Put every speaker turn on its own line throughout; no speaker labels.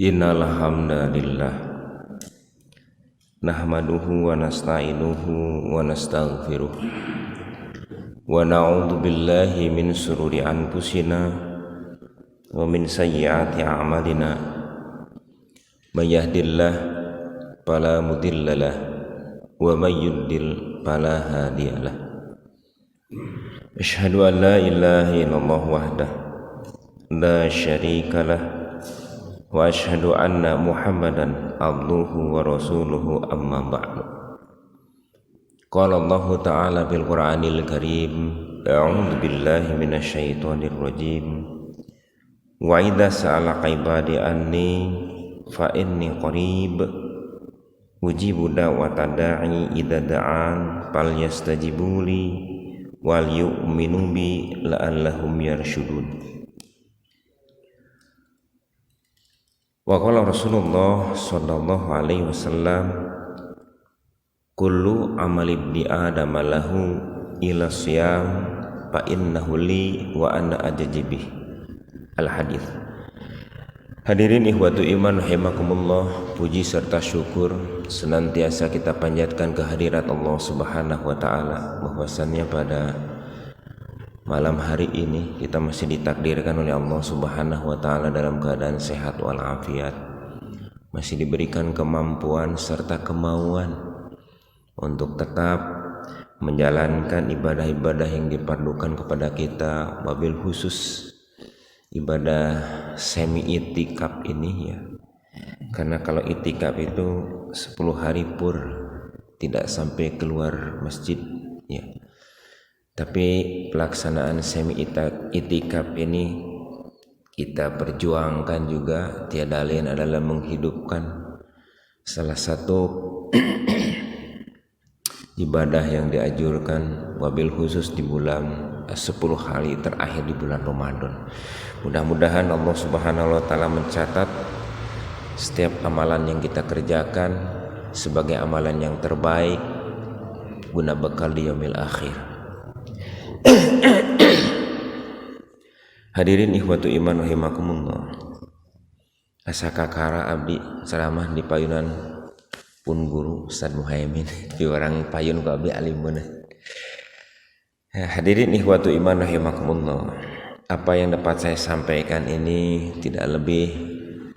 Innal hamdalillah nahmaduhu wa nasta'inuhu wa nastaghfiruh wa na'udzu billahi min shururi anfusina wa min sayyiati a'malina may yahdihillahu fala mudhillalah wa may yudlil fala hadiyalah. Asyhadu an la ilaha illallah wahdahu la syarikalah wa asyhadu anna Muhammadan abduhu wa rasuluhu amma ba'du. Qala Allah ta'ala bil Qur'anil Karim, a'udzu billahi minasy syaithanir rajim. Wa idza sa'alaka ibadi anni fa inni qarib ujibu da'wata da'i idza da'an falyastajibu li wal yu'minu bi la'allahum yarshudun. Wa qala Rasulullah sallallahu alaihi wasallam, kullu amali ibni adam lahu ila siyam fa innahu li wa ana ajajibih. Al hadis. Hadirin ikhwatu iman rahimakumullah, puji serta syukur senantiasa kita panjatkan kehadirat Allah Subhanahu wa taala, bahwasannya pada malam hari ini kita masih ditakdirkan oleh Allah Subhanahu wa taala dalam keadaan sehat walafiat, masih diberikan kemampuan serta kemauan untuk tetap menjalankan ibadah-ibadah yang diperlukan kepada kita, wabil khusus ibadah semi itikaf ini ya. Karena kalau itikaf itu 10 hari pur tidak sampai keluar masjid ya. Tapi pelaksanaan semi itikaf ini kita perjuangkan juga, tiada lain adalah menghidupkan salah satu ibadah yang dianjurkan wabil khusus di bulan 10 hari terakhir di bulan Ramadan. Mudah-mudahan Allah Subhanahu wa taala mencatat setiap amalan yang kita kerjakan sebagai amalan yang terbaik guna bekal di yaumil akhir. Hadirin ikhwatu iman rahimakumullah, asa kakara abdi ceramah di payunan pun guru Ustaz Muhaimin di orang payun ku abdi alimun. Hadirin ikhwatu iman rahimakumullah, apa yang dapat saya sampaikan ini tidak lebih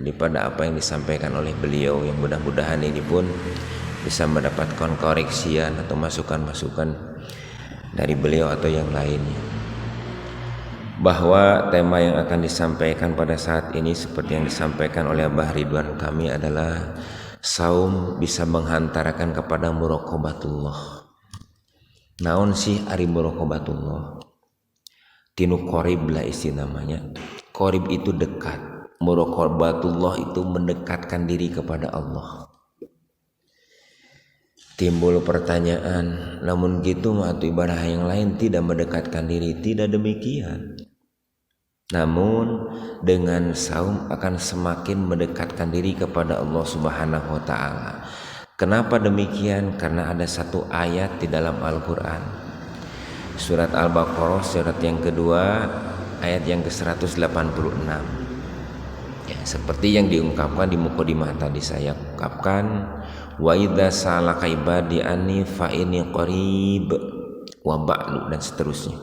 daripada apa yang disampaikan oleh beliau, yang mudah-mudahan ini pun bisa mendapatkan koreksian atau masukan-masukan dari beliau atau yang lainnya, bahwa tema yang akan disampaikan pada saat ini seperti yang disampaikan oleh Abah Ridwan kami adalah saum bisa menghantarkan kepada muraqabatullah. Naon sih ari muraqabatullah? Tinu qorib lah isi namanya. Qorib itu dekat, muraqabatullah itu mendekatkan diri kepada Allah. Timbul pertanyaan, namun gitu atau ibadah yang lain tidak mendekatkan diri? Tidak demikian. Namun dengan saum akan semakin mendekatkan diri kepada Allah Subhanahu wa taala. Kenapa demikian? Karena ada satu ayat di dalam Al-Qur'an. Surat Al-Baqarah surat yang kedua ayat yang ke-186. Ya, seperti yang diungkapkan di mukadimah tadi saya ungkapkan, wa idza salaka ibadi anni fa inni qarib wa ba'du dan seterusnya.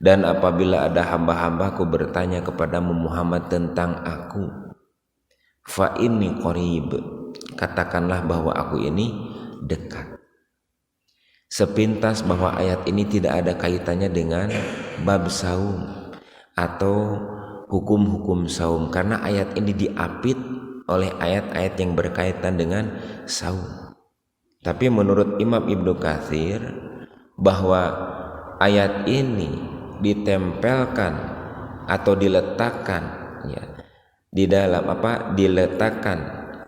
Dan apabila ada hamba-hambaku bertanya kepadamu Muhammad tentang aku, fa inni qarib, katakanlah bahwa aku ini dekat. Sepintas bahwa ayat ini tidak ada kaitannya dengan bab saum atau hukum-hukum saum, karena ayat ini diapit oleh ayat-ayat yang berkaitan dengan saum. Tapi menurut Imam Ibnu Katsir bahwa ayat ini ditempelkan atau diletakkan ya di dalam diletakkan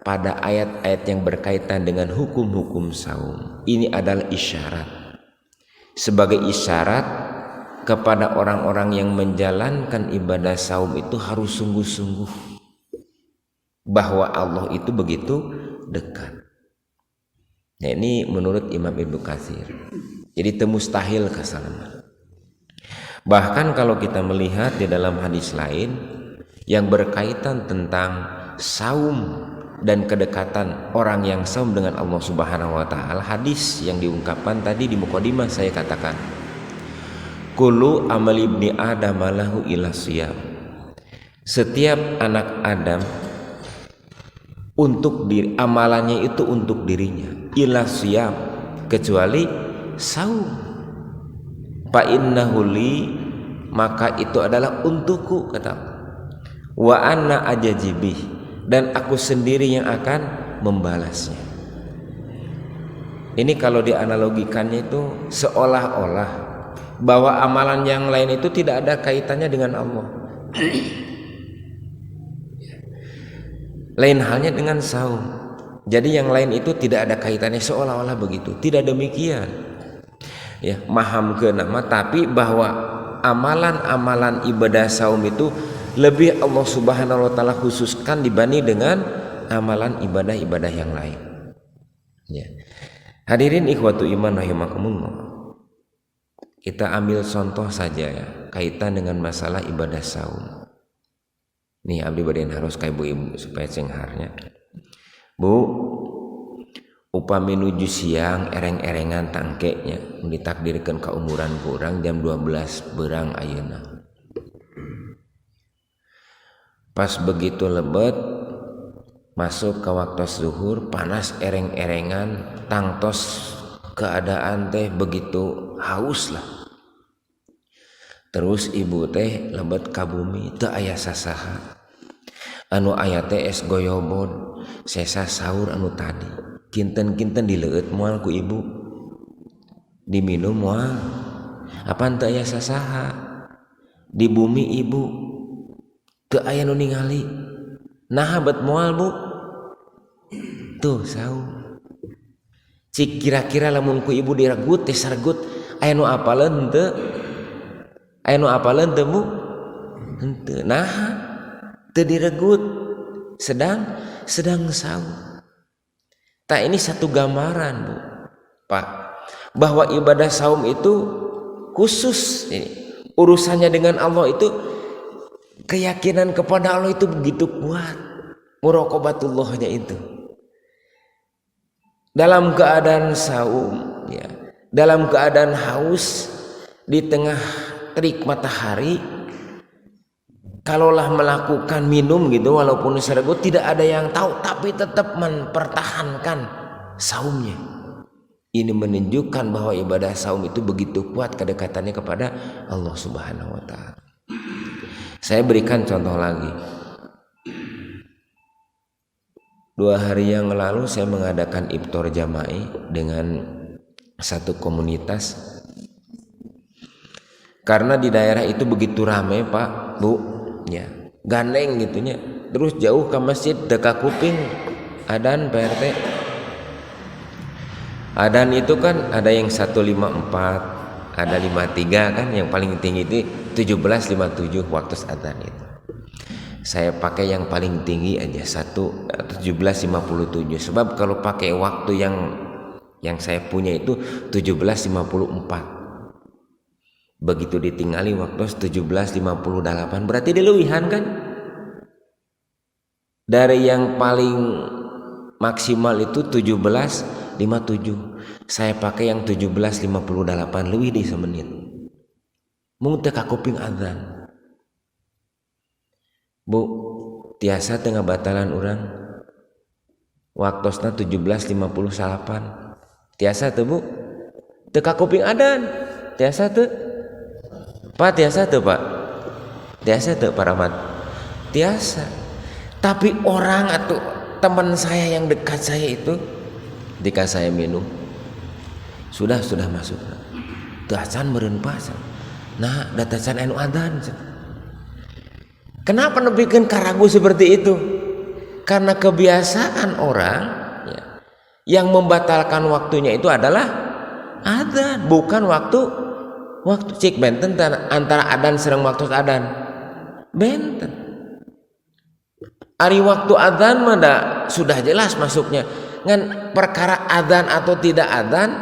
pada ayat-ayat yang berkaitan dengan hukum-hukum saum. Ini adalah isyarat, sebagai isyarat kepada orang-orang yang menjalankan ibadah saum itu harus sungguh-sungguh bahwa Allah itu begitu dekat. Nah, ini menurut Imam Ibnu Katsir. Jadi temustahil kasalaman. Bahkan kalau kita melihat di dalam hadis lain yang berkaitan tentang saum dan kedekatan orang yang saum dengan Allah Subhanahu wa taala. Hadis yang diungkapkan tadi di mukadimah saya katakan, kullu amal ibni adam lahu ila siyam. Setiap anak Adam untuk diri, amalannya itu untuk dirinya, ila siyam, kecuali saum. Fa innahu li, maka itu adalah untukku, kata Allah. Wa anna ajajibih, dan aku sendiri yang akan membalasnya. Ini kalau dianalogikannya itu seolah-olah bahwa amalan yang lain itu tidak ada kaitannya dengan Allah. Lain halnya dengan saum. Jadi yang lain itu tidak ada kaitannya, seolah-olah begitu. Tidak demikian. Ya, maham ke nama, tapi bahwa amalan-amalan ibadah saum itu lebih Allah Subhanahu wa taala khususkan dibanding dengan amalan ibadah-ibadah yang lain. Ya. Hadirin ikhwatu iman rahimakumullah. Kita ambil contoh saja ya, kaitan dengan masalah ibadah saum. Nih abdi badan harus kayak ibu supaya cengharnya. Bu, upami nuju siang ereng-erengan tangkeknya ditakdirkan ke umuran kurang jam 12 berang ayeuna. Pas begitu lebet masuk ke waktu zuhur, panas ereng-erengan, tangtos keadaan teh begitu haus lah. Terus ibu teh lebet ka bumi teu aya sasaha. Anu aya teh es goyobod, sesa sahur anu tadi. Kinten-kinten dileueut moal ku ibu. Diminum moal. Apaan teu aya sasaha. Di bumi ibu teu aya nu ningali. Naha bet moal, Bu? Tuh saum. Cik kira-kira lamun ku ibu diragut teh sargut aya nu apaleun teu? Aya nu apaleun teu, Bu? Henteu. Naha teu diregut, sedang saum. Tak ini satu gambaran, Bu, Pak, bahwa ibadah saum itu khusus. Urusannya dengan Allah itu, keyakinan kepada Allah itu begitu kuat, muraqabatullahnya itu. Dalam keadaan saum, ya, dalam keadaan haus di tengah terik matahari, kalaulah melakukan minum gitu walaupun seregut tidak ada yang tahu, tapi tetap mempertahankan saumnya. Ini menunjukkan bahwa ibadah saum itu begitu kuat kedekatannya kepada Allah Subhanahu wa taala. Saya berikan contoh lagi. 2 hari yang lalu saya mengadakan iftar jama'i dengan satu komunitas. Karena di daerah itu begitu ramai, Pak, Bu, ya, gandeng gitunya. Terus jauh ke masjid dekat kuping adzan Pak RT. Adzan itu kan ada yang 154, ada 53 kan, yang paling tinggi itu 1757 waktu adzan itu. Saya pakai yang paling tinggi aja 1757, sebab kalau pakai waktu yang saya punya itu 1754. Begitu ditinggali waktu 1758, berarti dilewihan kan? Dari yang paling maksimal itu 1757, saya pakai yang 1758, leuwih di semenit. Mung teu ka kuping adzan. Bu, tiasa tengah batalan urang. Waktosna 1758. Tiasa teu, Bu? Teu ka kuping adzan. Tiasa teu? Pak, tiasa tuh, Pak? Tiasa tuh, Pak Rahmat? Tiasa. Tapi orang atau teman saya yang dekat saya itu, ketika saya minum, sudah masuk. Dacan meureun pas. Nah, datacan anu adzan. Kenapa nepikeun karagu seperti itu? Karena kebiasaan orang, ya, yang membatalkan waktunya itu adalah adzan, bukan waktu cik benten antara adzan sareng waktu adzan. Benten. Ari waktu adzan mah sudah jelas masuknya. Ngan perkara adzan atau tidak adzan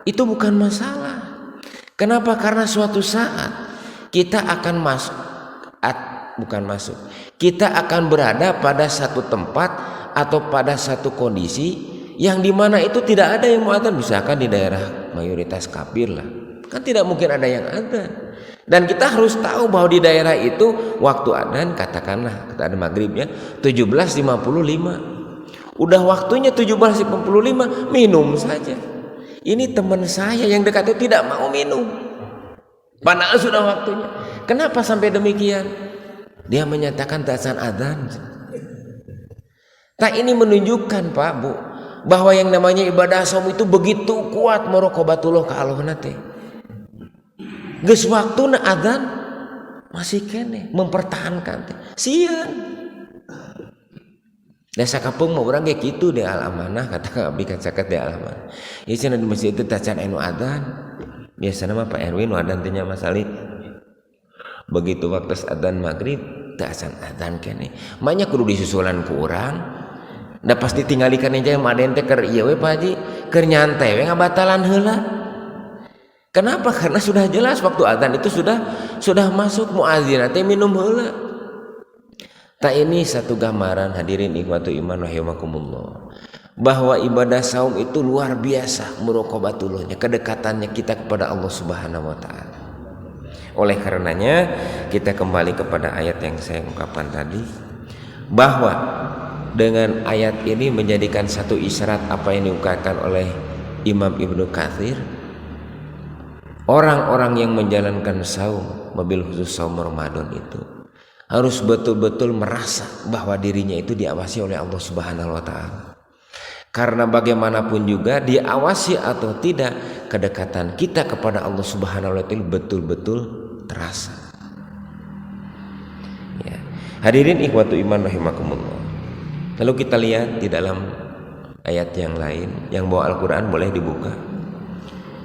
itu bukan masalah. Kenapa? Karena suatu saat kita akan masuk bukan masuk. Kita akan berada pada satu tempat atau pada satu kondisi yang dimana itu tidak ada yang mau adzan. Misalkan di daerah mayoritas kafir lah, kan tidak mungkin ada yang adzan. Dan kita harus tahu bahwa di daerah itu waktu adzan katakanlah kita ada maghribnya 17.55. Udah waktunya 17.55, minum saja. Ini teman saya yang dekat itu tidak mau minum, padahal sudah waktunya. Kenapa sampai demikian? Dia menyatakan tak adzan. Tak, ini menunjukkan Pak Bu bahwa yang namanya ibadah saum itu begitu kuat muraqabatullah ka Allah nate. Geus waktuna adzan masih kene mempertahankan teh. Sieun. Da sakapeung mah urang ge kitu di al-amanah kata abdi kacaket di al-amanah. Ieu cenah di masjid teh tacan anu adzan. Biasana mah Pak Erwin nu adzan teh nya Mas Ali. Begitu waktu adzan maghrib tacan adzan kene. Manya kudu disusulan ku urang. Da pasti tinggalikan aja maden teh keur ieu we Pak Haji, keur nyantai we ngabatalan heula. Kenapa? Karena sudah jelas waktu adzan itu sudah masuk, muadzin teh minum heula. Tak, ini satu gambaran hadirin ikhwatu iman rahimakumullah bahwa ibadah saum itu luar biasa muraqabatullahnya, kedekatannya kita kepada Allah Subhanahu wa taala. Oleh karenanya kita kembali kepada ayat yang saya ungkapkan tadi, bahwa dengan ayat ini menjadikan satu isyarat apa yang diungkapkan oleh Imam Ibnu Katsir, orang-orang yang menjalankan saum, mobil khusus saum Ramadan itu harus betul-betul merasa bahwa dirinya itu diawasi oleh Allah Subhanahu wa taala. Karena bagaimanapun juga diawasi atau tidak, kedekatan kita kepada Allah Subhanahu wa taala betul-betul terasa. Ya. Hadirin ikhwatu iman rahimakumullah. Lalu kita lihat di dalam ayat yang lain, yang bawa Al-Qur'an boleh dibuka.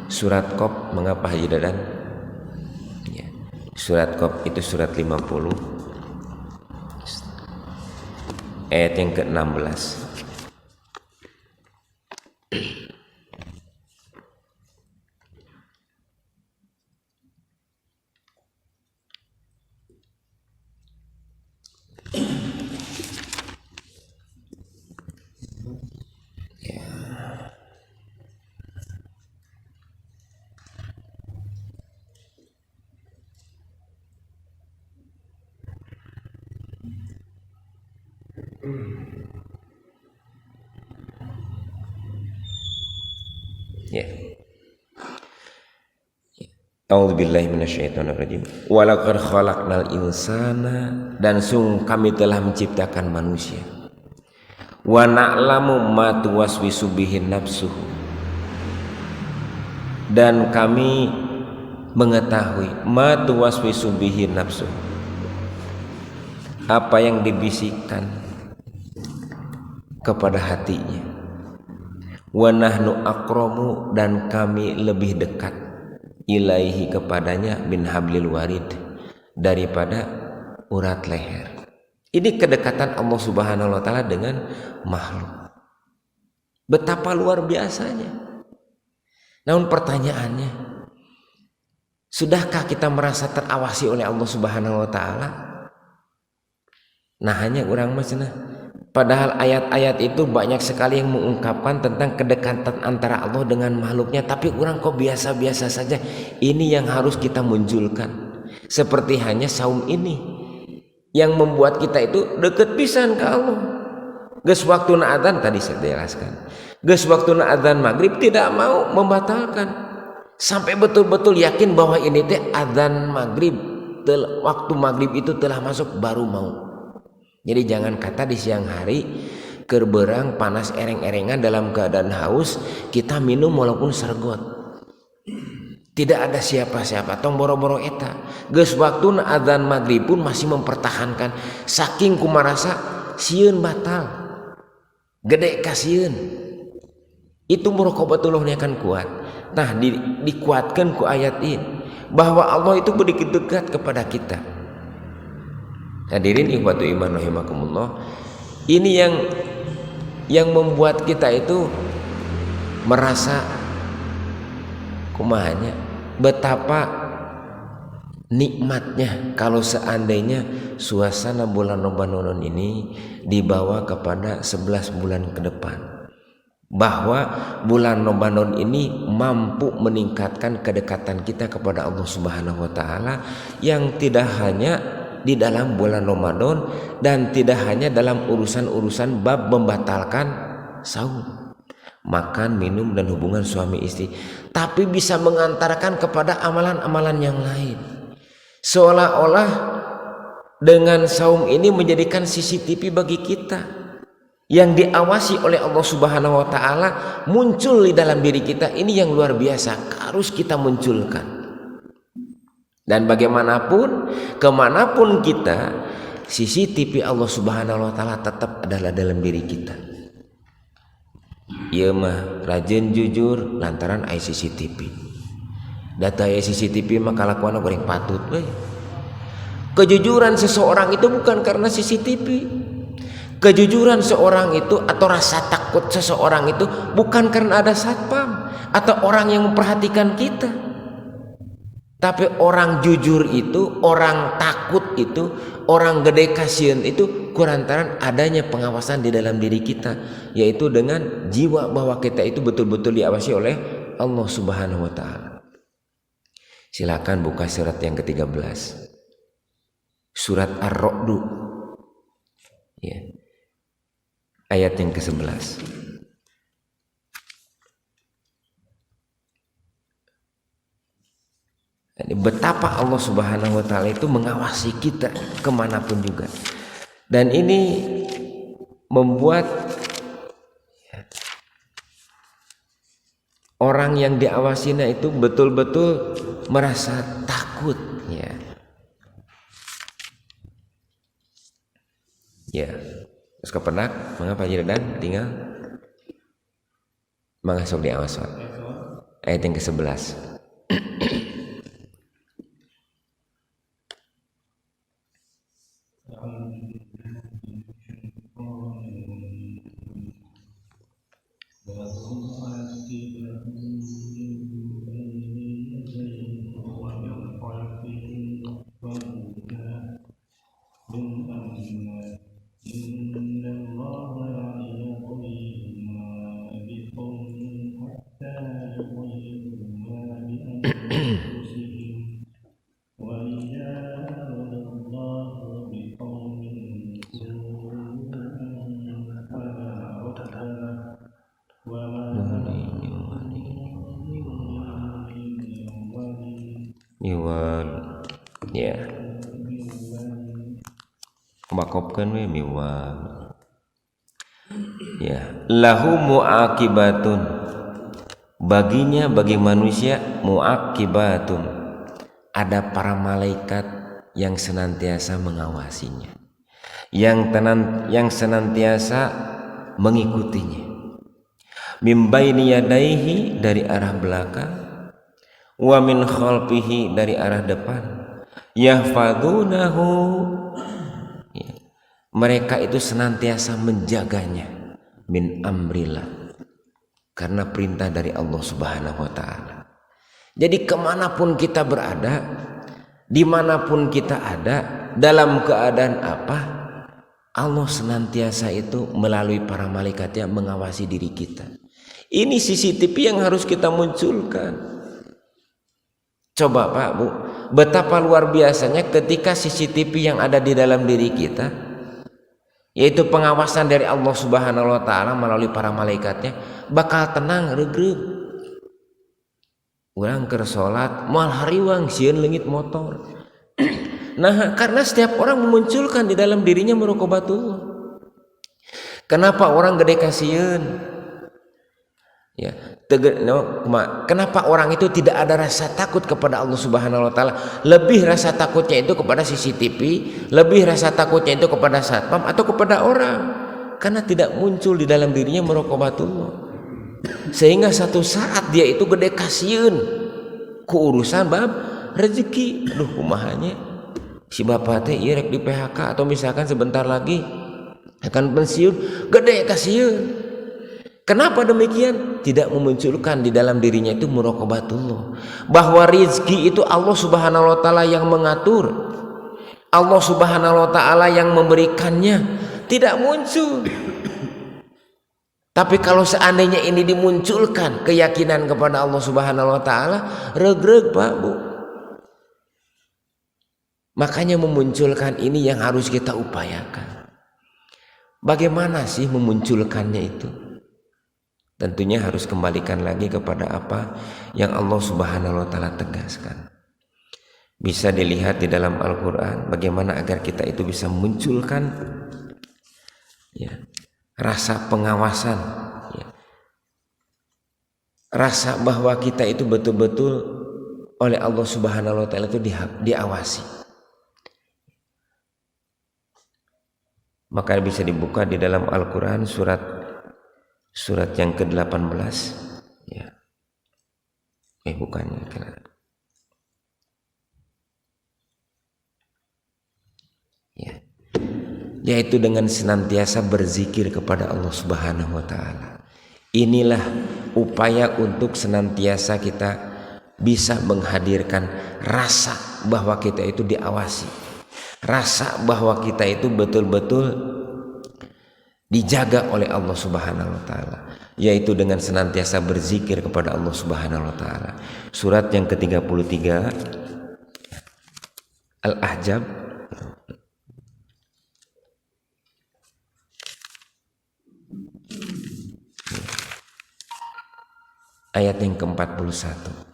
Surat Qaf, mengapa Haji Dadan? Ya. Surat Qaf itu surat 50. Ayat yang ke-16. Ya. A'udzubillahi minasyaitonirrajim. Walaqad khalaqnal insana, dan sungguh kami telah menciptakan manusia. Wa na'lamu ma tuwaswisu bihi nafsuhu, dan kami mengetahui ma tuwaswisu bihi nafsuhu, apa yang dibisikkan kepada hatinya. Wa nahnu aqramu, dan kami lebih dekat ilaihi kepadanya min hablil warid, daripada urat leher. Ini kedekatan Allah Subhanahu wa taala dengan makhluk. Betapa luar biasanya. Namun pertanyaannya, sudahkah kita merasa terawasi oleh Allah Subhanahu wa taala? Nah, hanya orang macam padahal ayat-ayat itu banyak sekali yang mengungkapkan tentang kedekatan antara Allah dengan makhluknya, tapi orang kok biasa-biasa saja. Ini yang harus kita munculkan. Seperti hanya saum ini yang membuat kita itu dekat pisan ke Allah. Geus waktuna adzan tadi saya jelaskan. Geus waktuna adzan maghrib tidak mau membatalkan. Sampai betul-betul yakin bahwa ini teh adzan maghrib, waktu maghrib itu telah masuk baru mau. Jadi jangan kata di siang hari kerberang panas ereng-erengan dalam keadaan haus kita minum walaupun sergot. Tidak ada siapa-siapa, tong boro-boro eta. Geus waktuna adzan maghrib pun masih mempertahankan, saking kumarasa sieun batal. Gede kasieun. Itu muraqabatullah akan kuat. Nah, dikuatkan ku ayat ini bahwa Allah itu begitu dekat kepada kita. Hadirin ikhwatu iman rahimakumullah, ini yang membuat kita itu merasa kumahanya betapa nikmatnya kalau seandainya suasana bulan Ramadan ini dibawa kepada 11 bulan ke depan, bahwa bulan Ramadan ini mampu meningkatkan kedekatan kita kepada Allah Subhanahu wa taala, yang tidak hanya di dalam bulan Ramadan dan tidak hanya dalam urusan-urusan bab membatalkan saum, makan, minum dan hubungan suami istri, tapi bisa mengantarkan kepada amalan-amalan yang lain. Seolah-olah dengan saum ini menjadikan CCTV bagi kita yang diawasi oleh Allah Subhanahu wa taala muncul di dalam diri kita. Ini yang luar biasa harus kita munculkan. Dan bagaimanapun, kemanapun kita, CCTV Allah Subhanahu wa taala tetap adalah dalam diri kita. Ieu mah rajin jujur lantaran aya CCTV. Data CCTV mah kalakuan goreng patut we. Kejujuran seseorang itu bukan karena CCTV. Kejujuran seorang itu atau rasa takut seseorang itu bukan karena ada satpam atau orang yang memperhatikan kita. Tapi orang jujur itu, orang takut itu, orang gede kasihan itu kurantaran adanya pengawasan di dalam diri kita, yaitu dengan jiwa bahwa kita itu betul-betul diawasi oleh Allah Subhanahu wa taala. Silakan buka surat yang ke-13. Surat Ar-Ra'd. Ya. Ayat yang ke-11. Betapa Allah Subhanahu wa taala itu mengawasi kita kemanapun juga. Dan ini membuat orang yang diawasinya itu betul-betul merasa takut, ya. Ya. Terus kepenak, mengapa dan tinggal mengasok diawas. Ayat yang ke-11. Ya. Makopkan we miwal. Ya, lahu muaqibatun. Baginya, bagi manusia, muaqibatun. Ada para malaikat yang senantiasa mengawasinya, yang senantiasa mengikutinya. Min baini yadaihi, dari arah belakang, wa min khalfihi, dari arah depan. Yahfadunahu, ya, mereka itu senantiasa menjaganya, min amrillah, karena perintah dari Allah Subhanahu wa ta'ala. Jadi kemanapun kita berada, dimanapun kita ada, dalam keadaan apa, Allah senantiasa itu melalui para malaikatnya mengawasi diri kita. Ini CCTV yang harus kita munculkan. Coba Pak Bu, betapa luar biasanya ketika CCTV yang ada di dalam diri kita, yaitu pengawasan dari Allah Subhanahu wa taala melalui para malaikatnya, bakal tenang regreg. Urang keur salat moal hariwang sieun leungit motor. Nah, karena setiap orang memunculkan di dalam dirinya muraqabatullah. Kenapa orang gede kasieun? Ya, kenapa orang itu tidak ada rasa takut kepada Allah Subhanahu wa taala? Lebih rasa takutnya itu kepada CCTV, lebih rasa takutnya itu kepada satpam atau kepada orang, karena tidak muncul di dalam dirinya muraqabatullah. Sehingga satu saat dia itu gede kasieun ku urusan bab rezeki. Aduh kumahanya si bapak teh ieu rek di PHK atau misalkan sebentar lagi akan pensiun, gede kasieun. Kenapa demikian? Tidak memunculkan di dalam dirinya itu muraqabatullah, bahwa rizki itu Allah Subhanahu wa taala yang mengatur, Allah Subhanahu wa taala yang memberikannya, tidak muncul. Tapi kalau seandainya ini dimunculkan keyakinan kepada Allah Subhanahu wa taala, regreg Pak Bu. Makanya memunculkan ini yang harus kita upayakan. Bagaimana sih memunculkannya itu? Tentunya harus kembalikan lagi kepada apa yang Allah Subhanahu wa taala tegaskan. Bisa dilihat di dalam Al-Qur'an bagaimana agar kita itu bisa memunculkan ya, rasa pengawasan, ya, rasa bahwa kita itu betul-betul oleh Allah Subhanahu wa taala itu diawasi. Maka bisa dibuka di dalam Al-Qur'an surat yang ke-18 ya. Bukannya ya. Yaitu dengan senantiasa berzikir kepada Allah Subhanahu wa taala. Inilah upaya untuk senantiasa kita bisa menghadirkan rasa bahwa kita itu diawasi. Rasa bahwa kita itu betul-betul dijaga oleh Allah Subhanahu wa taala, yaitu dengan senantiasa berzikir kepada Allah Subhanahu wa taala. Surat yang ke-33 Al-Ahzab ayat yang ke-41.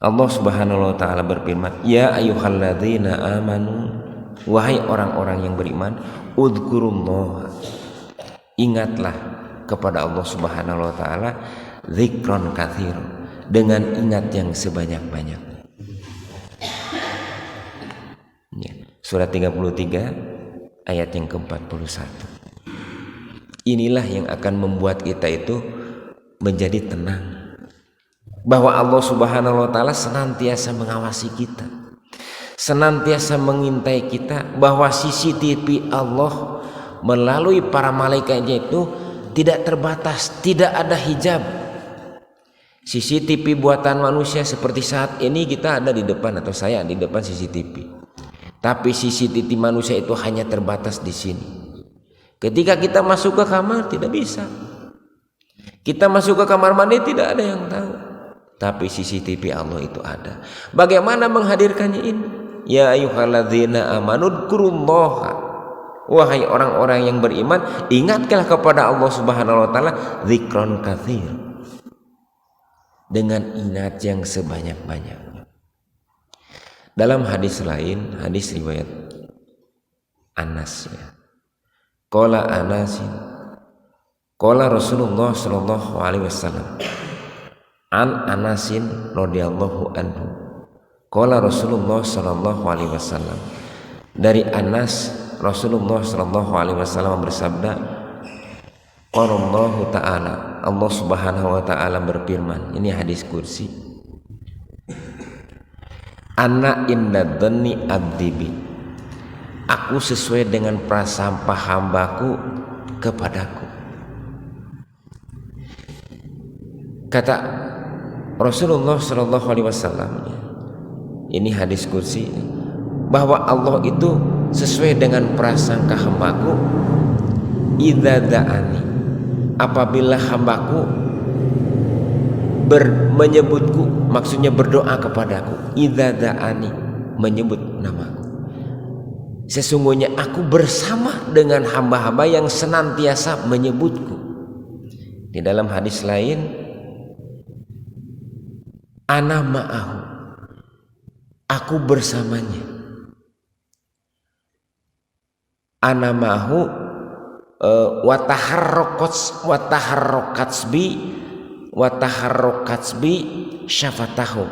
Allah Subhanahu wa taala berfirman, "Ya ayyuhalladzina amanu," wahai orang-orang yang beriman, "Udzkurullah," ingatlah kepada Allah Subhanahu wa taala, "dzikron katsir," dengan ingat yang sebanyak-banyaknya. Ya, surat 33 ayat yang ke-41. Inilah yang akan membuat kita itu menjadi tenang, bahwa Allah Subhanahu wa taala senantiasa mengawasi kita, senantiasa mengintai kita, bahwa CCTV Allah melalui para malaikatnya itu tidak terbatas, tidak ada hijab. CCTV buatan manusia seperti saat ini kita ada di depan, atau saya di depan CCTV. Tapi CCTV manusia itu hanya terbatas di sini. Ketika kita masuk ke kamar tidak bisa. Kita masuk ke kamar mandi tidak ada yang tahu. Tapi CCTV Allah itu ada. Bagaimana menghadirkannya ini? Ya ayyuhalladzina amanu dzkurullaha, wahai orang-orang yang beriman, ingatlah kepada Allah Subhanahu wa taala dzikron katsir, dengan ingat yang sebanyak-banyaknya. Dalam hadis lain, hadis riwayat Anas ya. Qala Anasin, qala Rasulullah sallallahu alaihi wasallam. An Anasin radhiyallahu anhu, qala Rasulullah sallallahu alaihi wasallam. Dari Anas, Rasulullah sallallahu alaihi wasallam bersabda, qala Allah taala, Allah Subhanahu wa taala berfirman. Ini hadis kursi. Ana inna dhanni abdi bi, aku sesuai dengan prasangka hambaku kepadaku. Kata Rasulullah Shallallahu Alaihi Wasallam, ini hadis kursi, bahwa Allah itu sesuai dengan prasangka hambaku. Idza da'ani, apabila hambaku menyebutku, maksudnya berdoa kepadaku. Idza da'ani, menyebut namaku. Sesungguhnya aku bersama dengan hamba-hamba yang senantiasa menyebutku. Di dalam hadis lain, ana ma'ahu, aku bersamanya. Ana ma'ahu wataharrokatsbi syafatahu,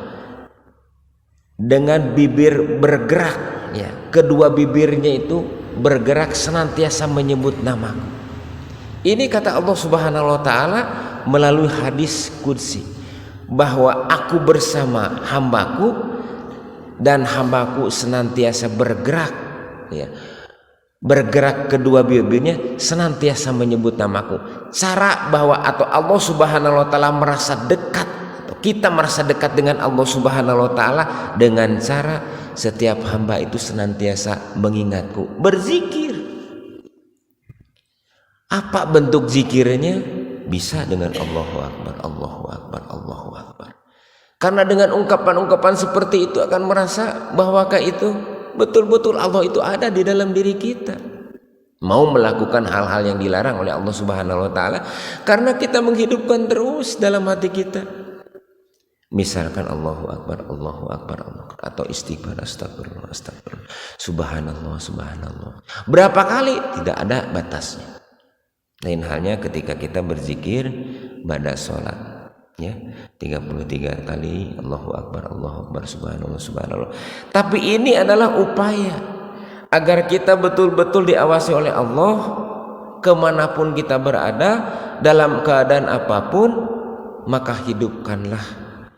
dengan bibir bergerak ya, kedua bibirnya itu bergerak senantiasa menyebut nama. Ini kata Allah Subhanahu wa taala melalui hadis qudsi, bahwa aku bersama hambaku dan hambaku senantiasa bergerak ya, bergerak kedua bibirnya senantiasa menyebut namaku. Cara bahwa atau Allah Subhanahu wa taala merasa dekat, atau kita merasa dekat dengan Allah Subhanahu wa taala dengan cara setiap hamba itu senantiasa mengingatku, berzikir. Apa bentuk zikirnya? Bisa dengan Allahu Akbar, Allahu Akbar, Allahu Akbar. Karena dengan ungkapan-ungkapan seperti itu akan merasa bahwa itu betul-betul Allah itu ada di dalam diri kita. Mau melakukan hal-hal yang dilarang oleh Allah Subhanahu wa taala karena kita menghidupkan terus dalam hati kita. Misalkan Allahu Akbar, Allahu Akbar, Allahu Akbar, atau istighfar, astagfirullah, astagfirullah, subhanallah, subhanallah. Berapa kali? Tidak ada batasnya. Lain halnya ketika kita berzikir pada sholat, ya, 33 kali Allahu Akbar, Allahu Akbar, subhanallah, subhanallah. Tapi ini adalah upaya agar kita betul-betul diawasi oleh Allah kemanapun kita berada, dalam keadaan apapun, maka hidupkanlah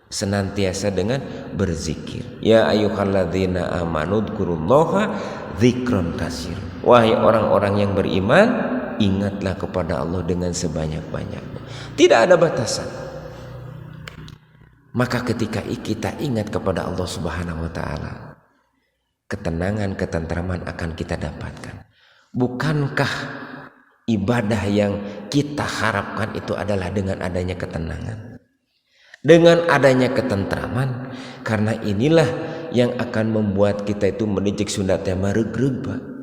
senantiasa dengan berzikir. Ya ayyuhalladzina amanu dzkurullaha dzikron katsir. Wahai orang-orang yang beriman, ingatlah kepada Allah dengan sebanyak-banyaknya. Tidak ada batasan. Maka ketika kita ingat kepada Allah Subhanahu wa taala, ketenangan, ketentraman akan kita dapatkan. Bukankah ibadah yang kita harapkan itu adalah dengan adanya ketenangan, dengan adanya ketentraman? Karena inilah yang akan membuat kita itu menijik sundatnya maregreg.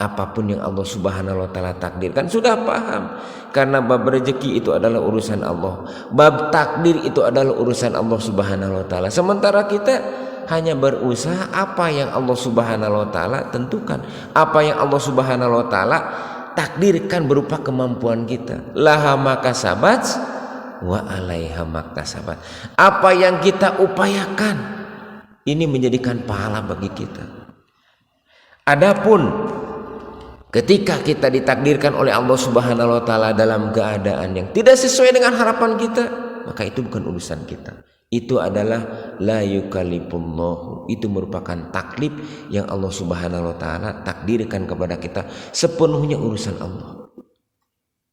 Apapun yang Allah Subhanahu wa taala takdirkan sudah paham, karena bab rezeki itu adalah urusan Allah, bab takdir itu adalah urusan Allah Subhanahu wa taala. Sementara kita hanya berusaha apa yang Allah Subhanahu wa taala tentukan, apa yang Allah Subhanahu wa taala takdirkan berupa kemampuan kita. Laha makasabat wa 'alaiha maktasabat. Apa yang kita upayakan ini menjadikan pahala bagi kita. Adapun ketika kita ditakdirkan oleh Allah Subhanahu wa taala dalam keadaan yang tidak sesuai dengan harapan kita, maka itu bukan urusan kita. Itu adalah la yukallifullahu. Itu merupakan taklif yang Allah Subhanahu wa taala takdirkan kepada kita, sepenuhnya urusan Allah.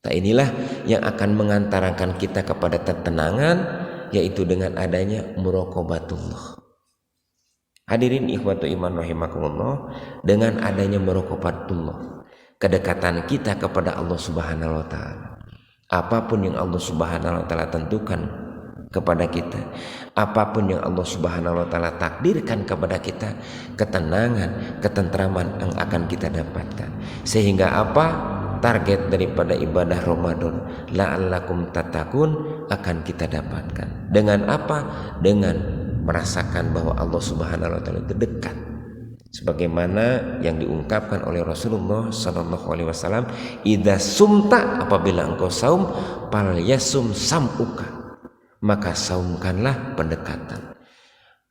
Nah, inilah yang akan mengantarkan kita kepada ketenangan, yaitu dengan adanya muraqabatullah. Hadirin ikhwatu iman rahimakumullah, dengan adanya muraqabatullah, kedekatan kita kepada Allah Subhanahu wa taala. Apapun yang Allah Subhanahu wa taala tentukan kepada kita, apapun yang Allah Subhanahu wa taala takdirkan kepada kita, ketenangan, ketentraman yang akan kita dapatkan. Sehingga apa? Target daripada ibadah Ramadan, la'allakum tattaqun, akan kita dapatkan. Dengan apa? Dengan merasakan bahwa Allah Subhanahu wa taala itu dekat. Sebagaimana yang diungkapkan oleh Rasulullah sallallahu alaihi wasallam, idza sumta, apabila engkau saum, fal yasum samuka, maka saumkanlah pendekatan,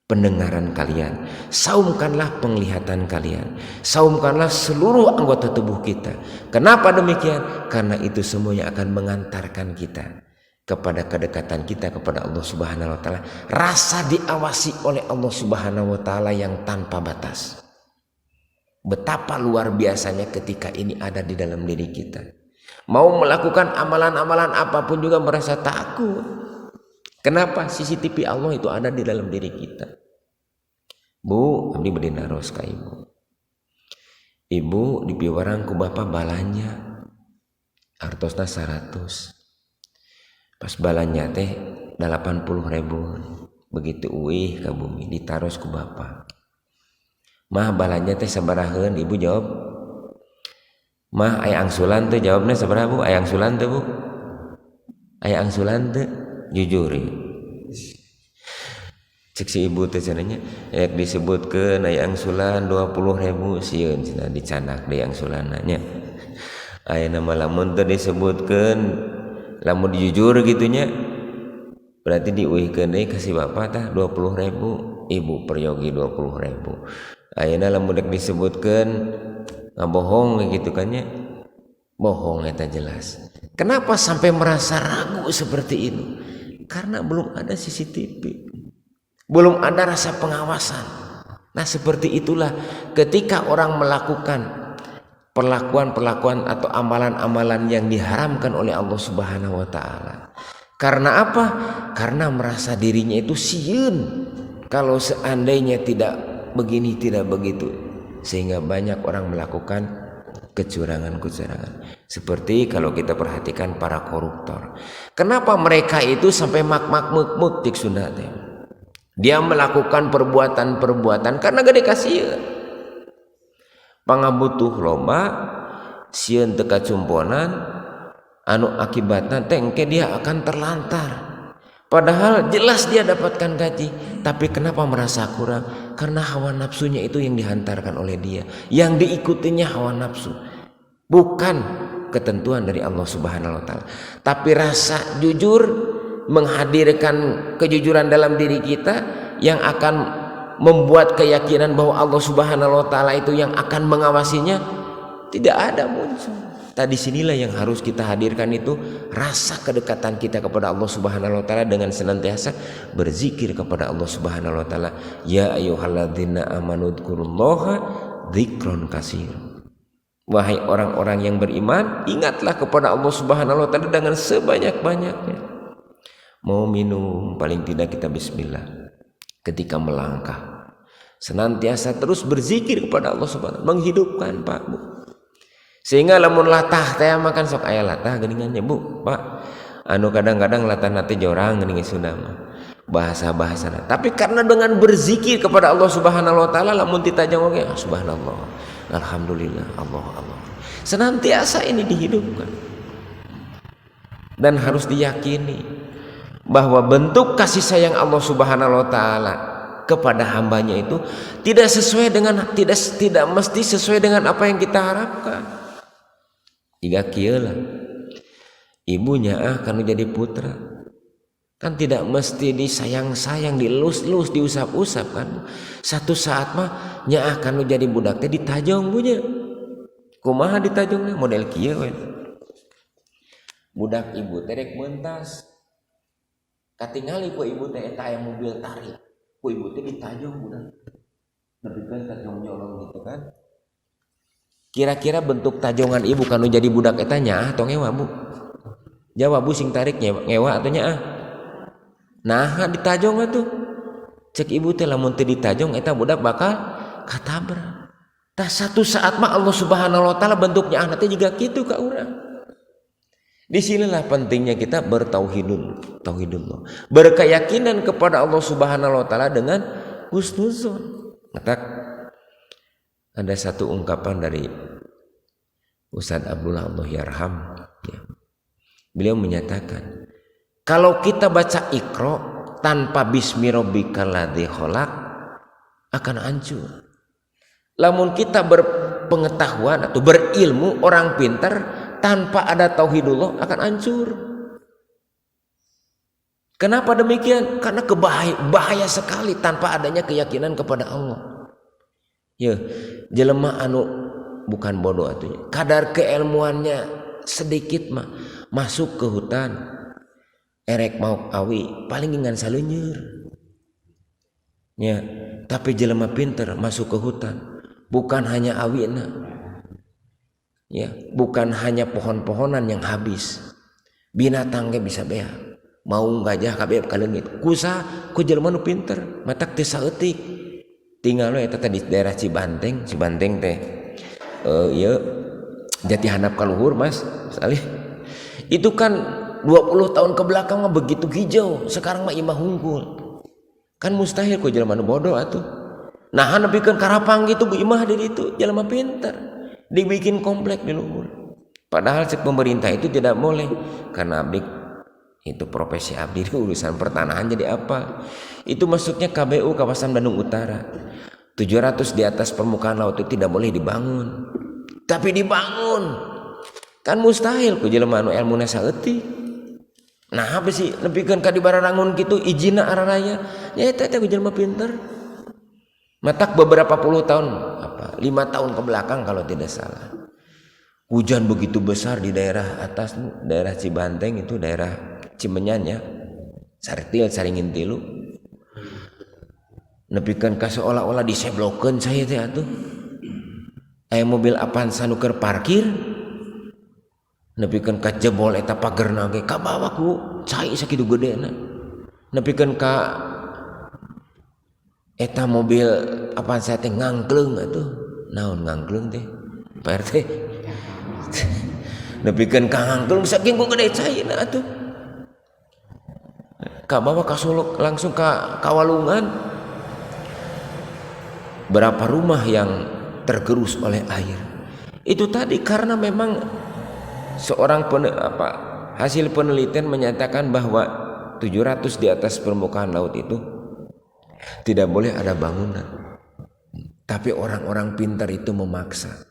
pendengaran kalian, saumkanlah penglihatan kalian, saumkanlah seluruh anggota tubuh kita. Kenapa demikian? Karena itu semuanya akan mengantarkan kita kepada kedekatan kita kepada Allah Subhanahu wa taala, rasa diawasi oleh Allah Subhanahu wa taala yang tanpa batas. Betapa luar biasanya ketika ini ada di dalam diri kita. Mau melakukan amalan-amalan apapun juga merasa takut. Kenapa? CCTV Allah itu ada di dalam diri kita. Bu, abdi beli naros ka ibu. Ibu dipiwarang ku bapak balanya artosna 100. Pas balanya teh 80.000. Begitu uih ka bumi ditaros ku bapak. Mah balanya teh sabaraheun? Ibu jawab, mah aya angsulan teh. Jawabnya sabaraha bu? Aya angsulan teh bu? Aya angsulan teh? Jujur ya. Cek si ibu teh cenanya aya disebutkeun aya angsulan 20.000 sieun cenah dicanak deui angsulanna nya. Aya nama lamun teh disebutkeun lamun jujur gitunya berarti diuihkeun deui ka si bapak tah 20.000, ibu peryogi 20.000. Ayeuna lamun dek disebutkeun ngabohong gitu kan nya, bohong eta jelas. Kenapa sampai merasa ragu seperti itu? Karena belum ada CCTV, belum ada rasa pengawasan. Nah seperti itulah ketika orang melakukan perlakuan-perlakuan atau amalan-amalan yang diharamkan oleh Allah Subhanahu wa taala. Karena apa? Karena merasa dirinya itu sieun kalau seandainya tidak begini, tidak begitu. Sehingga banyak orang melakukan kecurangan-kecurangan. Seperti kalau kita perhatikan para koruptor. Kenapa mereka itu sampai mak-mak cik Sunda teh? Dia melakukan perbuatan-perbuatan karena gak dikasih. Pangabutuh lomba sieun teu kacumponan anu akibatna teh engke dia akan terlantar. Padahal jelas dia dapatkan gaji, tapi kenapa merasa kurang? Karena hawa nafsunya itu yang dihantarkan oleh dia, yang diikutinya hawa nafsu, bukan ketentuan dari Allah Subhanahu wa taala. Tapi rasa jujur menghadirkan kejujuran dalam diri kita yang akan membuat keyakinan bahwa Allah Subhanahu wa taala itu yang akan mengawasinya tidak ada muncul. Tadi sinilah yang harus kita hadirkan, itu rasa kedekatan kita kepada Allah Subhanahu wa taala dengan senantiasa berzikir kepada Allah Subhanahu wa taala. Ya ayyuhalladzina amanu dzkurullaha dzikron katsir. Wahai orang-orang yang beriman, ingatlah kepada Allah Subhanahu wa taala dengan sebanyak-banyaknya. Mau minum, paling tidak kita bismillah. Ketika melangkah, senantiasa terus berzikir kepada Allah Subhanahu wa taala, menghidupkan Pak Bu. Sehingga lamun latah teh makan sok aya latah geuningannya Bu, Pak. Anu kadang-kadang latah nate jorang geuning Sunda mah. Bahasa-bahasana. Tapi karena dengan berzikir kepada Allah Subhanahu wa taala lamun ditajang oge subhanallah, alhamdulillah, Allah. Senantiasa ini dihidupkan. Dan harus diyakini bahwa bentuk kasih sayang Allah Subhanahu wa taala kepada hambanya itu tidak mesti sesuai dengan apa yang kita harapkan. Jika kieu lah ibunya kanu jadi putra kan tidak mesti disayang-sayang, dilus-lus, diusap-usap kan. Satu saat mah nya kanu jadi budak teh ditajong bunya. Kumaha ditajongna model kieu we. Budak ibu teh rek meuntas katingali ku ibu teh eta aya mobil tarik. Ku ibu teh ditajong budak. Nepikeun tajong nyolong gitu kan. Kira-kira bentuk tajongan ibu kanu jadi budak eta nya atau ngewa Bu? Jawab Bu, sing tarik ngewa atau nya? Nah, ditajong atuh. Cek ibu teh lamun teu ditajong eta budak bakal katabrak. Tah satu saat mah Allah Subhanahu wa taala bentuknya anak teh juga kitu ka urang. Disinilah pentingnya kita bertauhidullah, berkeyakinan kepada Allah Subhanahu wa taala dengan husnuzon. Ada satu ungkapan dari Ustadz Abdullah Allah yarham, ya. Beliau menyatakan, kalau kita baca Iqra tanpa bismi rabbikal ladzi khalaq akan hancur. Lamun kita berpengetahuan atau berilmu, orang pintar, tanpa ada tauhidullah akan hancur. Kenapa demikian? Karena bahaya sekali tanpa adanya keyakinan kepada Allah. Ya, jelema anu bukan bodoh atunya. Kadar keilmuannya sedikit mah masuk ke hutan. Erek mau awi paling ngan saleunyeur. Ya, tapi jelema pinter masuk ke hutan bukan hanya awina. Ya, bukan hanya pohon-pohonan yang habis. Binatang ge bisa bea. Mau gajah kabeh ka leungit. Kusa ku jelema nu pinter, matak teu saeutik. Tinggal lo eta di daerah Cibanteng teh. Ieu Jati Handap ka luhur Mas salih. Itu kan 20 tahun ke belakang mah begitu hijau, sekarang mah imah hungkul. Kan mustahil ku jelema nu bodoh atuh. Nah, nepikeun karapang gitu imah di ditu jelema pinter. Dibikin komplek di luhur. Padahal cek pemerintah itu tidak boleh karena abdi itu profesi abdi urusan pertanahan jadi apa? Itu masuknya KBU kawasan Bandung Utara. 700 di atas permukaan laut itu tidak boleh dibangun. Tapi dibangun. Kan mustahil ku jelema anu elmuna saeutik. Nah, apa sih nepikeun ka di bararangun kitu ijina araraya? Ya eta teh ku jelema pinter. Matak beberapa puluh tahun 5 tahun ke belakang kalau tidak salah. Hujan begitu besar di daerah atas, daerah Cibanteng itu daerah Cimenyan ya. Sartil saringin tilu. Nepikeun ka seolah-olah diseblokeun saya teh atuh. aya mobil Avanza nu keur parkir nepikeun ka jebol eta pagerna ge ka bawah ku cai sakitu gedena nepikeun ka eta mobil Avanza teh ngangkleung atuh naon ngangkleung teh Pak RT nepikeun ka ngangkleung saking ku gede caina atuh ka bawah kasuluk langsung ka Walungan. Berapa rumah yang tergerus oleh air itu tadi karena memang seorang hasil penelitian menyatakan bahwa 700 di atas permukaan laut itu tidak boleh ada bangunan, tapi orang-orang pintar itu memaksa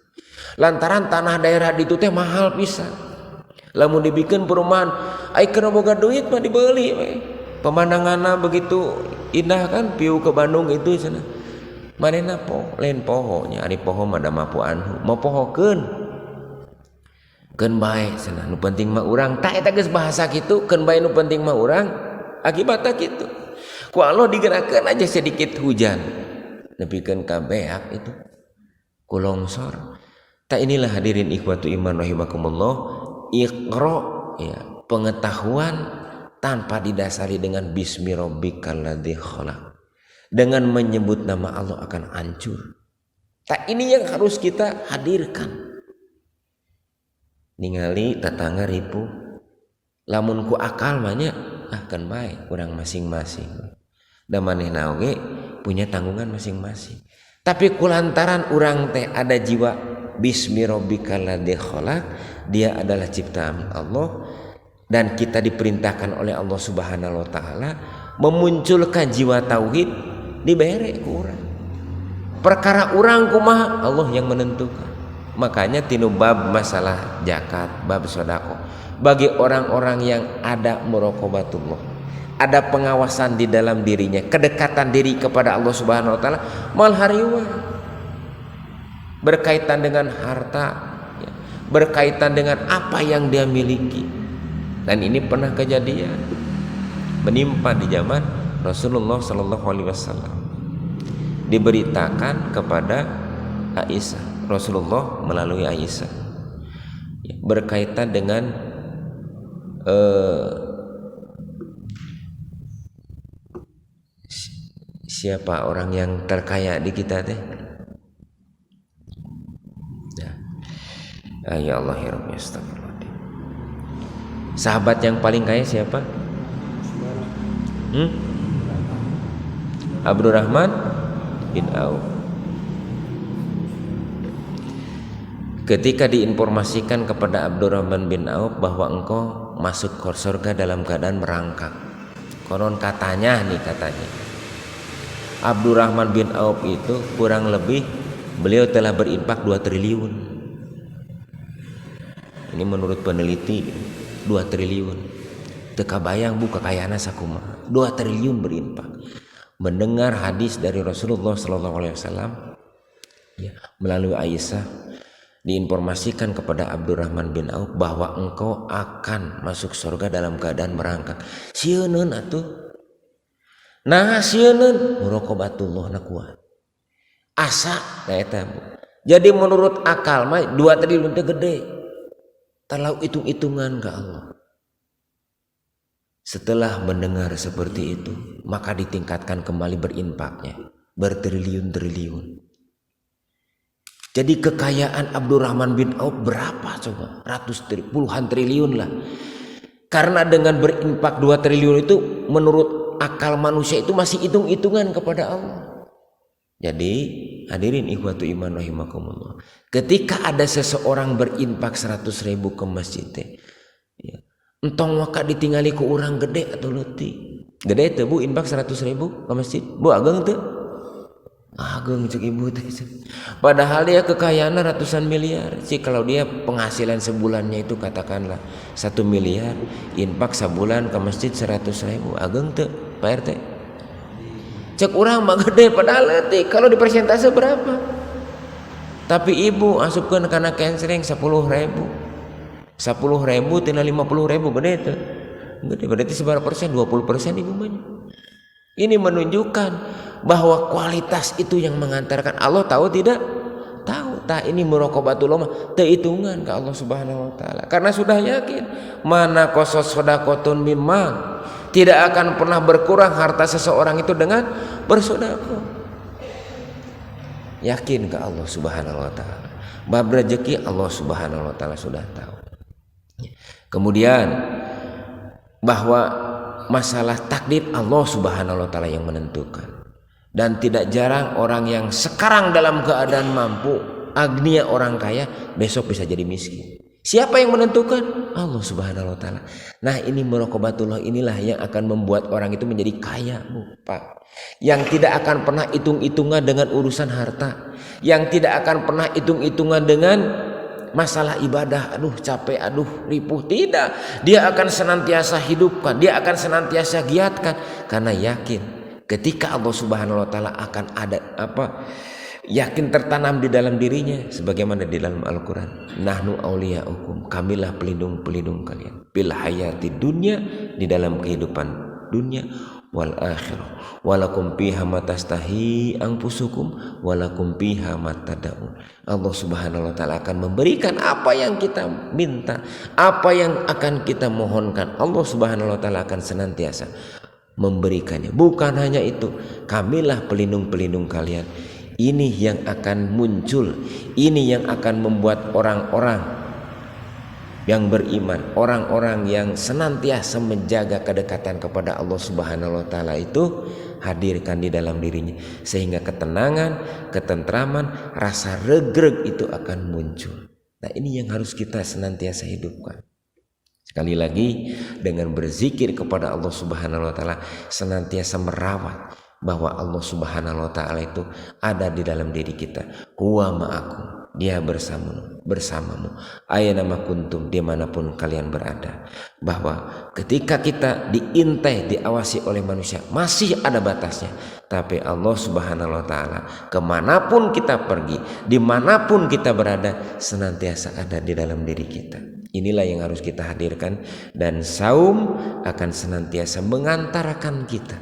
lantaran tanah daerah di itu teh mahal pisan. Lamun dibikin perumahan ai keur boga duit mah dibeli we. Pemandanganna begitu indah kan piu ke Bandung itu sana. Manehna lain pohonya ari poho mah da mampu anhu mau pohokeun keun bae cenah nu penting mah urang tah eta geus bahasa kitu keun bae nu penting mah urang akibatna kitu ku Allah digerakkeun aja sedikit hujan nepikeun ka beak itu ku longsor. Tah inilah hadirin ikhwatu iman rahimakumullah iqra ya pengetahuan tanpa didasari dengan bismi rabbikal ladzi khalaq. Dengan menyebut nama Allah akan hancur. Tak ini yang harus kita hadirkan. Ningali tetangga ripu, lamun ku akal banyak, kan baik kurang masing-masing. Da manehna oge punya tanggungan masing-masing. Tapi kulantaran urang teh ada jiwa bismi rabbikal ladzi khalaq, dia adalah ciptaan Allah dan kita diperintahkan oleh Allah Subhanahu wa taala memunculkan jiwa tauhid. Dibere ku urang perkara urang kumaha Allah yang menentukan. Makanya tinu bab masalah zakat, bab sedekah bagi orang-orang yang ada muraqabatullah, ada pengawasan di dalam dirinya, kedekatan diri kepada Allah Subhanahu wa taala mal hariwa berkaitan dengan harta ya, berkaitan dengan apa yang dia miliki. Dan ini pernah kejadian menimpa di zaman Rasulullah Sallallahu Alaihi Wasallam. Diberitakan kepada Aisyah, Rasulullah melalui Aisyah berkaitan dengan siapa orang yang terkaya di kita teh ya. Ya Allah ya Rabbi astagfirullahaladzim. Sahabat yang paling kaya siapa? Abdurrahman bin Auf. Ketika diinformasikan kepada Abdurrahman bin Auf bahwa engkau masuk ke surga dalam keadaan merangkak, konon katanya Abdurrahman bin Auf itu kurang lebih beliau telah berinfak 2 triliun. Ini menurut peneliti 2 triliun. Teka bayang bu kekayaanna sakumaha 2 triliun berinfak. Mendengar hadis dari Rasulullah SAW ya, melalui Aisyah diinformasikan kepada Abdurrahman bin Auf bahwa engkau akan masuk surga dalam keadaan merangkak. Sieun atuh. Nah sieun muraqabatullah na kuat. Asa eta bu. Jadi menurut akal mah 2 triliun teh gede. Talau hitung-hitungan ke Allah. Setelah mendengar seperti itu, maka ditingkatkan kembali berinfaknya bertriliun-triliun. Jadi kekayaan Abdurrahman bin Auf berapa coba? Puluhan triliun lah. Karena dengan berinfak 2 triliun itu menurut akal manusia itu masih hitung-hitungan kepada Allah. Jadi hadirin ikhwatu iman rahimakumullah. Ketika ada seseorang berinfak 100.000 ke masjid ya, entong waka ditinggali ku urang gede atau leutik. Gede teh bu infak 100.000 ke masjid. Bu ageng teh? Ageng cek ibu teh. Padahal dia kekayaannya ratusan miliar. Sih kalau dia penghasilan sebulannya itu katakanlah 1 miliar, infak sebulan ke masjid 100.000. Ageng teh Pak RT? Cek urang mah gede padahal leutik. Kalau di persentase berapa? Tapi ibu asupkeun kana kensring 10.000. 10.000 tina 50.000 gede teh. Gede berarti seberapa persen? 20% ibu mah. Ini menunjukkan bahwa kualitas itu yang mengantarkan. Allah tahu tidak? Tahu. tah ini muraqabatullah mah teu hitungan ka Allah Subhanahu wa taala. Karena sudah yakin mana qasas shadaqatun mimma, tidak akan pernah berkurang harta seseorang itu dengan bersedekah. Yakin ke Allah Subhanahu wa taala. Bab rezeki Allah Subhanahu wa taala sudah tahu. Kemudian bahwa masalah takdir Allah Subhanahu wa taala yang menentukan. Dan tidak jarang orang yang sekarang dalam keadaan mampu, agnia orang kaya, besok bisa jadi miskin. Siapa yang menentukan? Allah Subhanahu wa taala. Nah, ini muraqabatullah inilah yang akan membuat orang itu menjadi kaya, Pak. Yang tidak akan pernah hitung-hitungan dengan urusan harta, yang tidak akan pernah hitung-hitungan dengan masalah ibadah, aduh capek, aduh ripuh, tidak. Dia akan senantiasa hidupkan, dia akan senantiasa giatkan karena yakin ketika Allah Subhanahu wa taala akan ada yakin tertanam di dalam dirinya sebagaimana di dalam Al-Qur'an. Nahnu auliyaukum, kamilah pelindung-pelindung kalian. Bil hayati dunya, di dalam kehidupan dunia, wal akhirah. Walakum fiha matastahi anfusukum walakum fiha matadaun. Allah Subhanahu wa taala akan memberikan apa yang kita minta, apa yang akan kita mohonkan. Allah Subhanahu wa taala akan senantiasa memberikannya. Bukan hanya itu, kamilah pelindung-pelindung kalian. Ini yang akan muncul, ini yang akan membuat orang-orang yang beriman, orang-orang yang senantiasa menjaga kedekatan kepada Allah Subhanahu wa taala itu hadirkan di dalam dirinya, sehingga ketenangan, ketentraman, rasa regreg itu akan muncul. Nah, ini yang harus kita senantiasa hidupkan. Sekali lagi, dengan berzikir kepada Allah Subhanahu wa taala, senantiasa merawat bahwa Allah Subhanahu wa taala itu ada di dalam diri kita. Huwa ma'akum, dia bersamamu. Ayana ma kuntum, dimanapun kalian berada. Bahwa ketika kita diintai, diawasi oleh manusia, masih ada batasnya. Tapi Allah Subhanahu wa taala, kemanapun kita pergi, dimanapun kita berada, senantiasa ada di dalam diri kita. Inilah yang harus kita hadirkan, dan saum akan senantiasa mengantarkan kita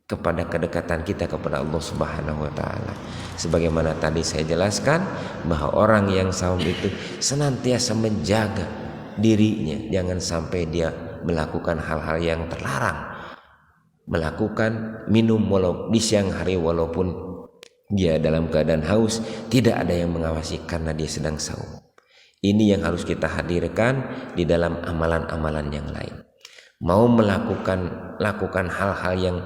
kepada kedekatan kita kepada Allah Subhanahu wa taala. Sebagaimana tadi saya jelaskan bahwa orang yang saum itu senantiasa menjaga dirinya, jangan sampai dia melakukan hal-hal yang terlarang. Melakukan minum walau di siang hari walaupun dia dalam keadaan haus, tidak ada yang mengawasi karena dia sedang saum. Ini yang harus kita hadirkan di dalam amalan-amalan yang lain. Mau lakukan hal-hal yang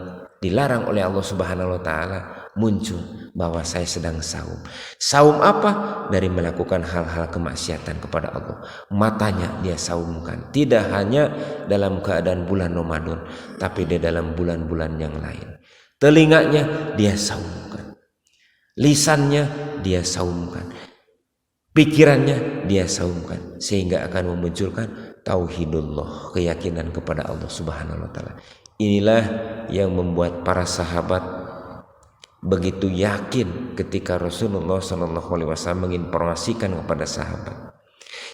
dilarang oleh Allah Subhanahu wa taala, muncul bahwa saya sedang saum. Saum apa? Dari melakukan hal-hal kemaksiatan kepada Allah. Matanya dia saumkan, tidak hanya dalam keadaan bulan Ramadan, tapi di dalam bulan-bulan yang lain. Telinganya dia saumkan, lisannya dia saumkan, pikirannya dia saumkan, sehingga akan memunculkan tauhidullah, keyakinan kepada Allah Subhanahu wa taala. Inilah yang membuat para sahabat begitu yakin ketika Rasulullah SAW menginformasikan kepada sahabat,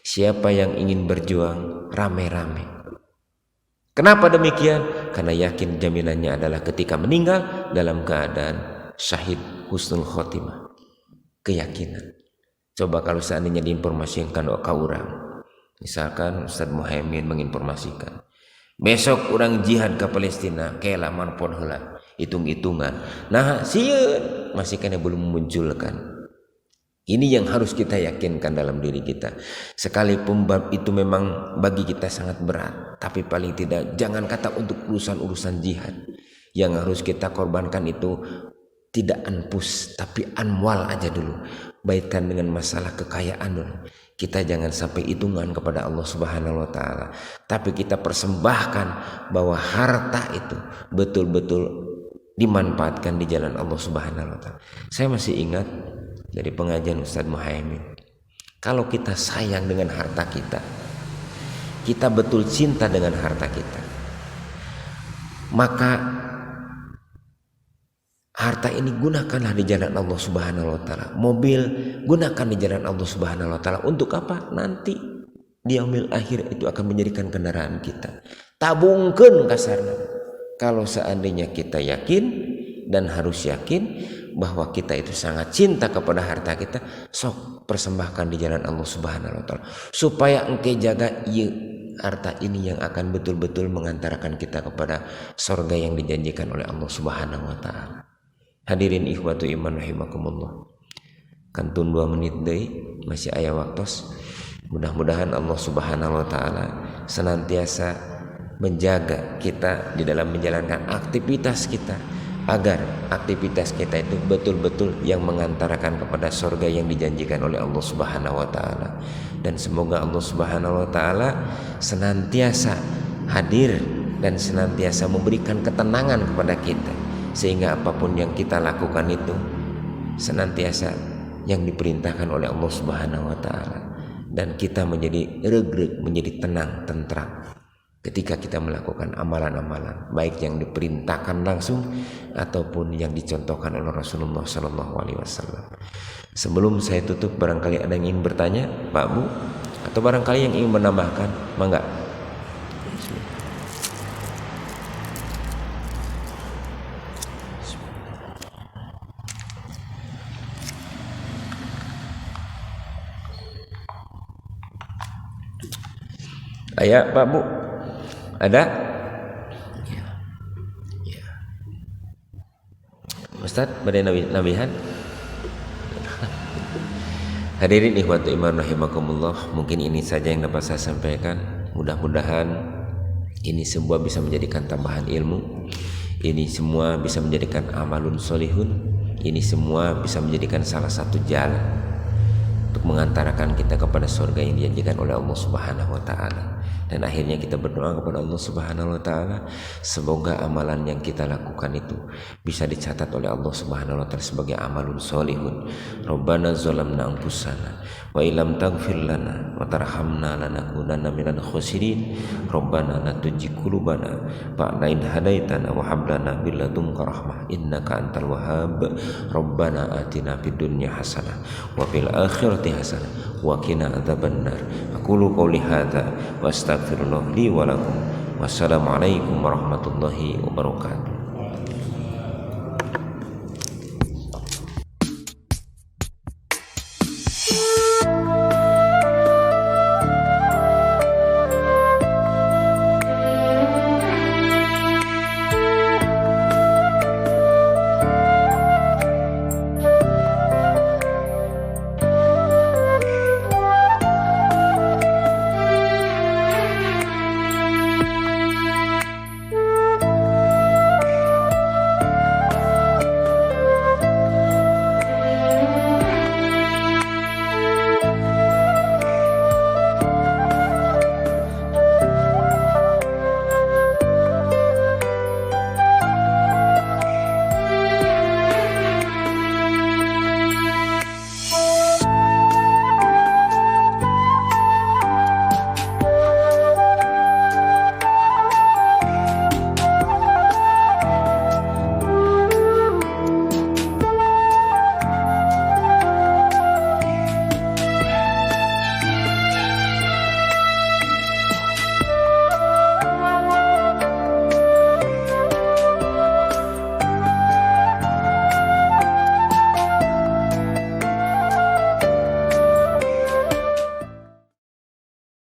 siapa yang ingin berjuang rame-rame. Kenapa demikian? Karena yakin jaminannya adalah ketika meninggal dalam keadaan syahid husnul khotimah. Keyakinan. Coba kalau seandainya diinformasikan ke orang, misalkan Ustaz Muhaimin menginformasikan, besok orang jihad ke Palestina, kela manpon heula, hitung-hitungan. Nah, sieun masih kena belum memunculkan. Ini yang harus kita yakinkan dalam diri kita. Sekalipun bab itu memang bagi kita sangat berat, tapi paling tidak jangan kata untuk urusan-urusan jihad. Yang harus kita korbankan itu tidak anfus, tapi anwal aja dulu. Baikkan dengan masalah kekayaan dulu. Kita jangan sampai hitungan kepada Allah Subhanahu wa taala, tapi kita persembahkan bahwa harta itu betul-betul dimanfaatkan di jalan Allah Subhanahu wa taala. Saya masih ingat dari pengajian Ustaz Muhaimin, kalau kita sayang dengan harta kita, kita betul cinta dengan harta kita, maka harta ini gunakanlah di jalan Allah Subhanahu wa taala. Mobil gunakan di jalan Allah Subhanahu wa taala. Untuk apa? Nanti di yaumil akhir itu akan menjadikan kendaraan kita. Tabungkeun kasarna. Kalau seandainya kita yakin dan harus yakin bahwa kita itu sangat cinta kepada harta kita, sok persembahkan di jalan Allah Subhanahu wa taala supaya engke jaga ieu harta ini yang akan betul-betul mengantarkan kita kepada surga yang dijanjikan oleh Allah Subhanahu wa taala. Hadirin ikhwatu iman rahimakumullah. Kantun 2 menit deui masih aya waktos. Mudah-mudahan Allah Subhanahu wa taala senantiasa menjaga kita di dalam menjalankan aktivitas kita, agar aktivitas kita itu betul-betul yang mengantarkan kepada surga yang dijanjikan oleh Allah Subhanahu wa taala. Dan semoga Allah Subhanahu wa taala senantiasa hadir dan senantiasa memberikan ketenangan kepada kita, sehingga apapun yang kita lakukan itu senantiasa yang diperintahkan oleh Allah Subhanahu wa taala, dan kita menjadi regreg, menjadi tenang, tentram ketika kita melakukan amalan-amalan baik yang diperintahkan langsung ataupun yang dicontohkan oleh Rasulullah SAW. Sebelum saya tutup, barangkali ada yang ingin bertanya, Pak Bu, atau barangkali yang ingin menambahkan, mangga. Ayah, Pak Bu, ada? Ya. Ustaz, badai nabihan. Hadirin ikhwatu iman rahimakumullah, mungkin ini saja yang dapat saya sampaikan. Mudah-mudahan ini semua bisa menjadikan tambahan ilmu. Ini semua bisa menjadikan amalun solihun. Ini semua bisa menjadikan salah satu jalan untuk mengantarkan kita kepada surga yang dijanjikan oleh Allah Subhanahu wa taala. Dan akhirnya kita berdoa kepada Allah Subhanahu wa taala, semoga amalan yang kita lakukan itu bisa dicatat oleh Allah Subhanahu wa taala sebagai amalun sholihun. Rabbana zalamna anfusana wa illam taghfir lana wa tarhamna lanakunanna minal khosirin. Rabbana la tuzigh qulubana ba'da idh hadaitana wa hab lana min ladunka rahmah innaka antal wahhab. Rabbana atina fid dunya hasanah wa fil akhirati hasanah wa qina adzabannar. Aqulu qouli hadza wa astaghfirullah li wa lakum. Wassalamualaikum warahmatullahi wabarakatuh.